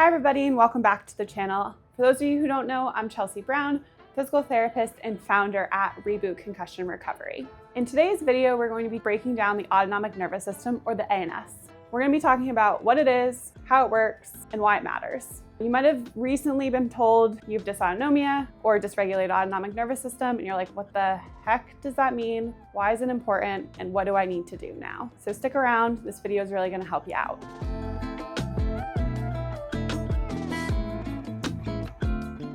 everybody, and welcome back to the channel. For those of you who don't know, I'm Chelsea Brown, physical therapist and founder at Reboot Concussion Recovery. In today's video, we're going to be breaking down the autonomic nervous system, or the ANS. We're going to be talking about what it is, how it works, and why it matters. You might have recently been told you have dysautonomia or dysregulated autonomic nervous system, and you're like, what the heck does that mean? Why is it important? And what do I need to do now? So stick around. This video is really going to help you out.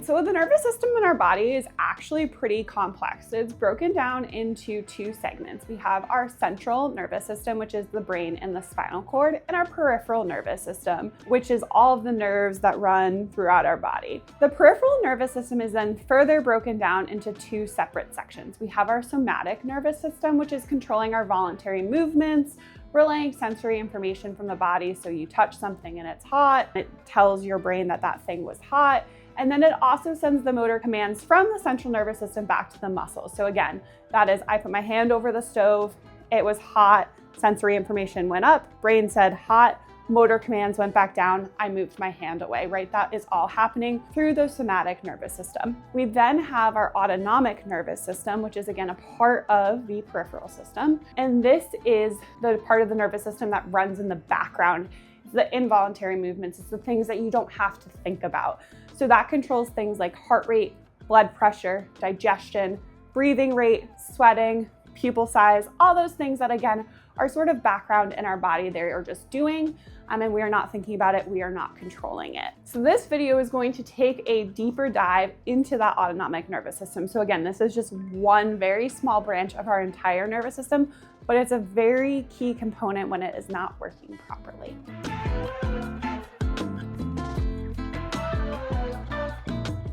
So the nervous system in our body is actually pretty complex. It's broken down into two segments. We have our central nervous system, which is the brain and the spinal cord, and our peripheral nervous system, which is all of the nerves that run throughout our body. The peripheral nervous system is then further broken down into two separate sections. We have our somatic nervous system, which is controlling our voluntary movements, relaying sensory information from the body. So you touch something and it's hot, it tells your brain that that thing was hot. And then it also sends the motor commands from the central nervous system back to the muscles. So again, that is, I put my hand over the stove, it was hot, sensory information went up, brain said hot, motor commands went back down, I moved my hand away, right? That is all happening through the somatic nervous system. We then have our autonomic nervous system, which is again a part of the peripheral system. And this is the part of the nervous system that runs in the background. It's the involuntary movements, it's the things that you don't have to think about. So that controls things like heart rate, blood pressure, digestion, breathing rate, sweating, pupil size, all those things that again are sort of background in our body. They are just doing, and we are not thinking about it, we are not controlling it. So this video is going to take a deeper dive into that autonomic nervous system. So again, this is just one very small branch of our entire nervous system, but it's a very key component when it is not working properly.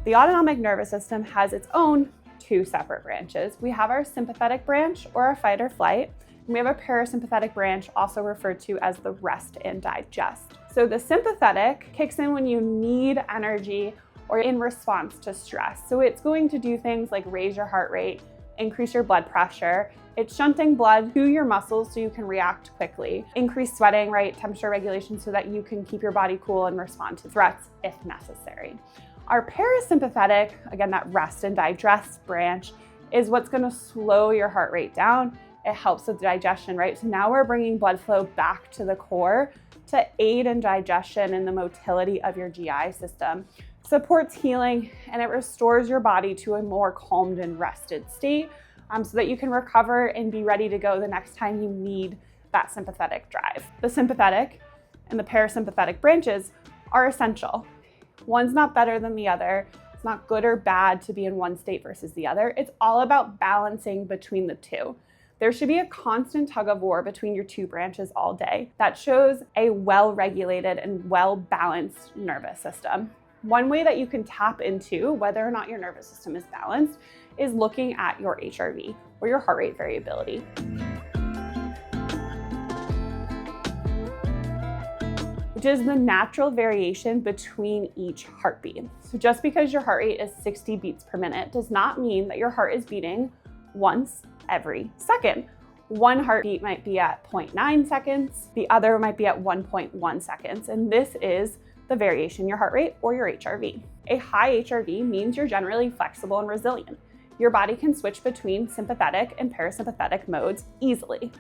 The autonomic nervous system has its own two separate branches. We have our sympathetic branch, or our fight or flight, and we have a parasympathetic branch, also referred to as the rest and digest. So the sympathetic kicks in when you need energy or in response to stress. So it's going to do things like raise your heart rate, increase your blood pressure. It's shunting blood to your muscles so you can react quickly, increase sweating, right, temperature regulation so that you can keep your body cool and respond to threats if necessary. Our parasympathetic, again, that rest and digest branch, is what's going to slow your heart rate down. It helps with digestion, right? So now we're bringing blood flow back to the core to aid in digestion and the motility of your GI system. Supports healing, and it restores your body to a more calmed and rested state so that you can recover and be ready to go the next time you need that sympathetic drive. The sympathetic and the parasympathetic branches are essential. One's not better than the other. It's not good or bad to be in one state versus the other. It's all about balancing between the two. There should be a constant tug of war between your two branches all day. That shows a well-regulated and well-balanced nervous system. One way that you can tap into whether or not your nervous system is balanced is looking at your HRV, or your heart rate variability. Which is the natural variation between each heartbeat. So just because your heart rate is 60 beats per minute does not mean that your heart is beating once every second. One heartbeat might be at 0.9 seconds, the other might be at 1.1 seconds, and this is the variation in your heart rate, or your HRV. A high HRV means you're generally flexible and resilient. Your body can switch between sympathetic and parasympathetic modes easily.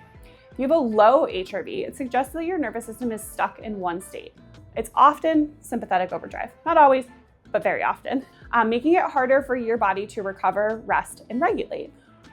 If you have a low HRV, it suggests that your nervous system is stuck in one state. It's often sympathetic overdrive. Not always, but very often, making it harder for your body to recover, rest, and regulate.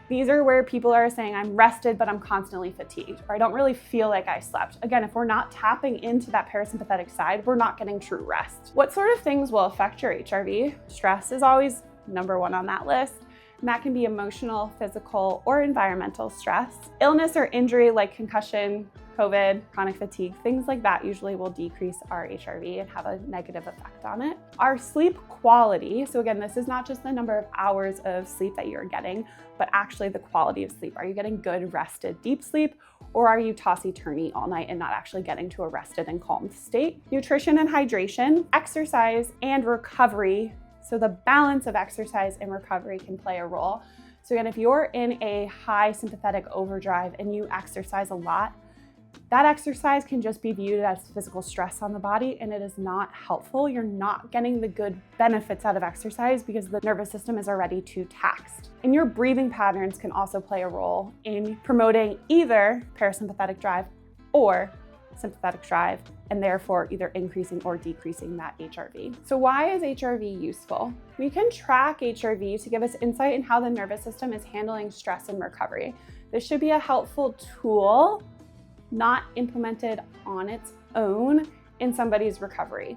These are where people are saying, I'm rested, but I'm constantly fatigued, or I don't really feel like I slept. Again, if we're not tapping into that parasympathetic side, we're not getting true rest. What sort of things will affect your HRV? Stress is always number one on that list. And that can be emotional, physical, or environmental stress. Illness or injury like concussion, COVID, chronic fatigue, things like that usually will decrease our HRV and have a negative effect on it. Our sleep quality, so again, this is not just the number of hours of sleep that you're getting, but actually the quality of sleep. Are you getting good, rested, deep sleep, or are you tossy-turny all night and not actually getting to a rested and calmed state? Nutrition and hydration, exercise, and recovery. So the balance of exercise and recovery can play a role. So again, if you're in a high sympathetic overdrive and you exercise a lot, that exercise can just be viewed as physical stress on the body, and it is not helpful. You're not getting the good benefits out of exercise because the nervous system is already too taxed. And your breathing patterns can also play a role in promoting either parasympathetic drive or sympathetic drive, and therefore either increasing or decreasing that HRV. So why is HRV useful? We can track HRV to give us insight in how the nervous system is handling stress and recovery. This should be a helpful tool, not implemented on its own in somebody's recovery.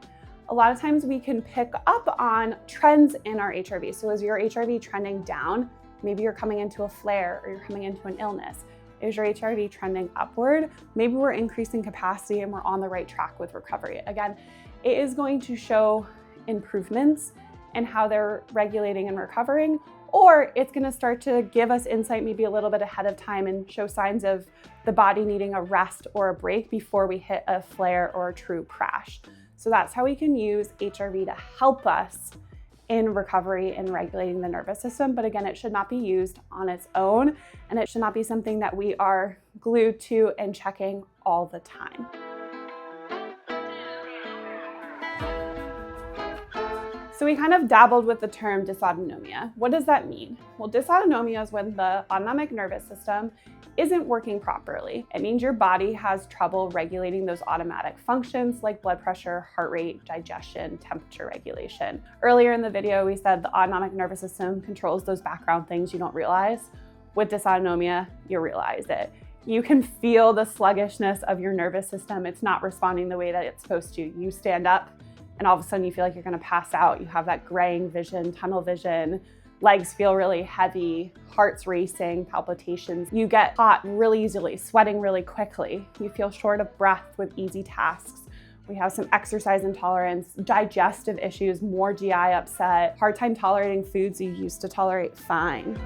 A lot of times we can pick up on trends in our HRV. So is your HRV trending down? Maybe you're coming into a flare or you're coming into an illness. Is your HRV trending upward? Maybe we're increasing capacity and we're on the right track with recovery. Again, it is going to show improvements in how they're regulating and recovering, or it's gonna start to give us insight maybe a little bit ahead of time and show signs of the body needing a rest or a break before we hit a flare or a true crash. So that's how we can use HRV to help us in recovery and regulating the nervous system. But again, it should not be used on its own, and it should not be something that we are glued to and checking all the time. So we kind of dabbled with the term dysautonomia. What does that mean? Well, dysautonomia is when the autonomic nervous system isn't working properly. It means your body has trouble regulating those automatic functions like blood pressure, heart rate, digestion, temperature regulation. Earlier in the video, we said the autonomic nervous system controls those background things you don't realize. With dysautonomia, you realize it. You can feel the sluggishness of your nervous system. It's not responding the way that it's supposed to. You stand up and all of a sudden you feel like you're gonna pass out. You have that graying vision, tunnel vision, legs feel really heavy, heart's racing, palpitations. You get hot really easily, sweating really quickly. You feel short of breath with easy tasks. We have some exercise intolerance, digestive issues, more GI upset, hard time tolerating foods you used to tolerate fine.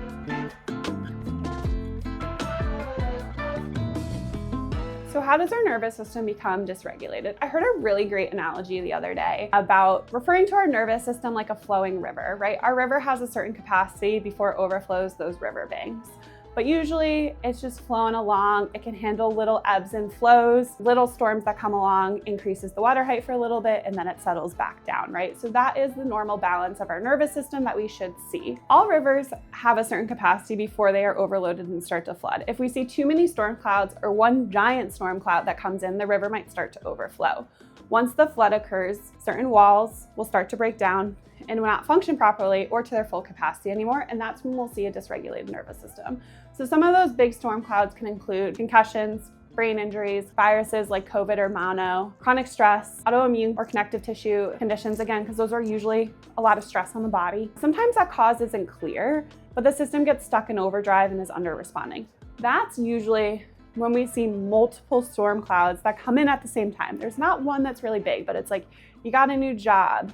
So how does our nervous system become dysregulated? I heard a really great analogy the other day about referring to our nervous system like a flowing river, right? Our river has a certain capacity before it overflows those river banks. But usually it's just flowing along. It can handle little ebbs and flows, little storms that come along, increases the water height for a little bit, and then it settles back down, right? So that is the normal balance of our nervous system that we should see. All rivers have a certain capacity before they are overloaded and start to flood. If we see too many storm clouds or one giant storm cloud that comes in, the river might start to overflow. Once the flood occurs, certain walls will start to break down and will not function properly or to their full capacity anymore, and that's when we'll see a dysregulated nervous system. So some of those big storm clouds can include concussions, brain injuries, viruses like COVID or mono, chronic stress, autoimmune or connective tissue conditions, again, because those are usually a lot of stress on the body. Sometimes that cause isn't clear, but the system gets stuck in overdrive and is under responding. That's usually when we see multiple storm clouds that come in at the same time. There's not one that's really big, but it's like you got a new job,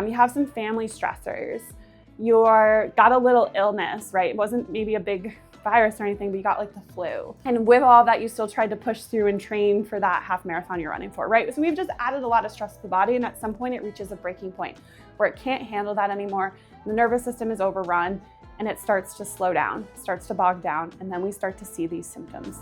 you have some family stressors, you're got a little illness, right? It wasn't maybe a big virus or anything, but you got like the flu. And with all that, you still tried to push through and train for that half marathon you're running for, right? So we've just added a lot of stress to the body, and at some point it reaches a breaking point where it can't handle that anymore. The nervous system is overrun and it starts to slow down, starts to bog down, and then we start to see these symptoms.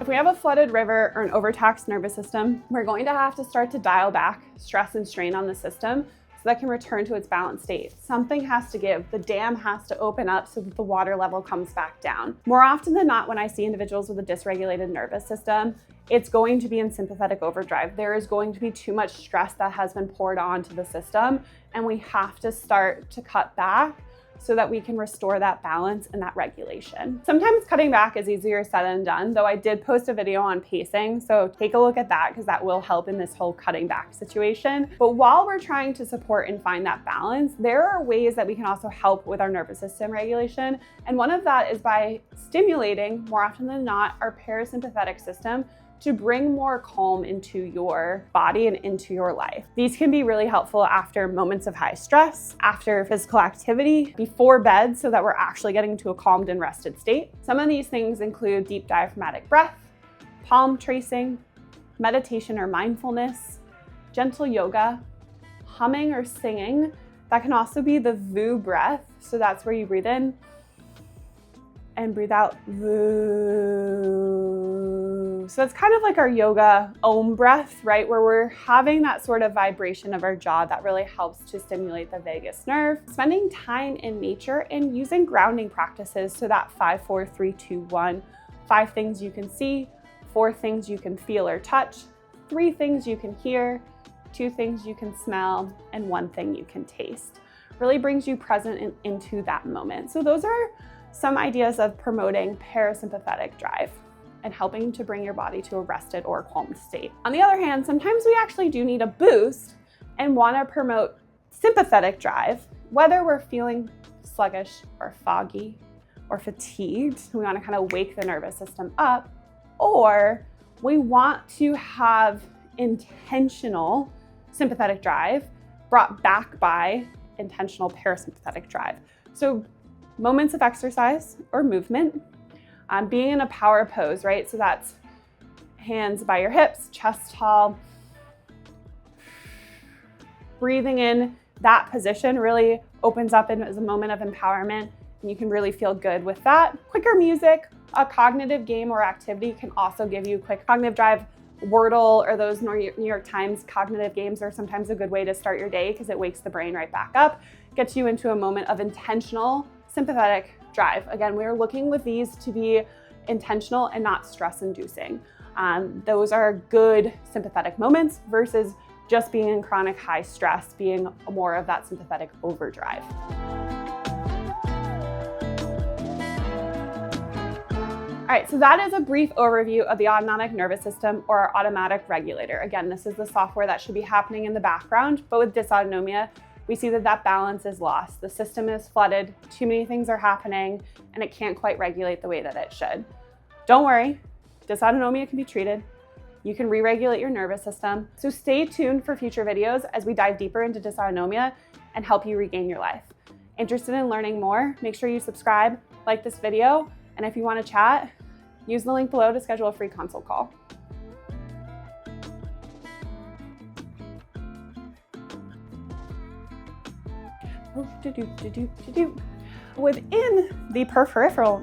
If we have a flooded river or an overtaxed nervous system, we're going to have to start to dial back stress and strain on the system so that can return to its balanced state. Something has to give. The dam has to open up so that the water level comes back down. More often than not, when I see individuals with a dysregulated nervous system, it's going to be in sympathetic overdrive. There is going to be too much stress that has been poured onto the system, and we have to start to cut back so that we can restore that balance and that regulation. Sometimes cutting back is easier said than done, though I did post a video on pacing, so take a look at that because that will help in this whole cutting back situation. But while we're trying to support and find that balance, there are ways that we can also help with our nervous system regulation. And one of that is by stimulating, more often than not, our parasympathetic system to bring more calm into your body and into your life. These can be really helpful after moments of high stress, after physical activity, before bed, so that we're actually getting to a calmed and rested state. Some of these things include deep diaphragmatic breath, palm tracing, meditation or mindfulness, gentle yoga, humming or singing. That can also be the VU breath. So that's where you breathe in and breathe out. So it's kind of like our yoga Om breath, right? Where we're having that sort of vibration of our jaw that really helps to stimulate the vagus nerve. Spending time in nature and using grounding practices, so that 5, 4, 3, 2, 1, 5 things you can see, 4 things you can feel or touch, 3 things you can hear, 2 things you can smell, and 1 thing you can taste. Really brings you present into that moment. So those are some ideas of promoting parasympathetic drive and helping to bring your body to a rested or calm state. On the other hand, sometimes we actually do need a boost and want to promote sympathetic drive, whether we're feeling sluggish or foggy or fatigued. We want to kind of wake the nervous system up, or we want to have intentional sympathetic drive brought back by intentional parasympathetic drive. So moments of exercise or movement, being in a power pose, right? So that's hands by your hips, chest tall. Breathing in that position really opens up as a moment of empowerment, and you can really feel good with that. Quicker music, a cognitive game or activity can also give you quick cognitive drive. Wordle or those New York Times cognitive games are sometimes a good way to start your day because it wakes the brain right back up, gets you into a moment of intentional sympathetic drive. Again, we're looking with these to be intentional and not stress-inducing. Those are good sympathetic moments versus just being in chronic high stress, being more of that sympathetic overdrive. All right, so that is a brief overview of the autonomic nervous system, or our automatic regulator. Again, this is the software that should be happening in the background, but with dysautonomia, we see that that balance is lost. The system is flooded, too many things are happening, and it can't quite regulate the way that it should. Don't worry, dysautonomia can be treated. You can re-regulate your nervous system. So stay tuned for future videos as we dive deeper into dysautonomia and help you regain your life. Interested in learning more? Make sure you subscribe, like this video, and if you want to chat, use the link below to schedule a free consult call. Within the peripheral,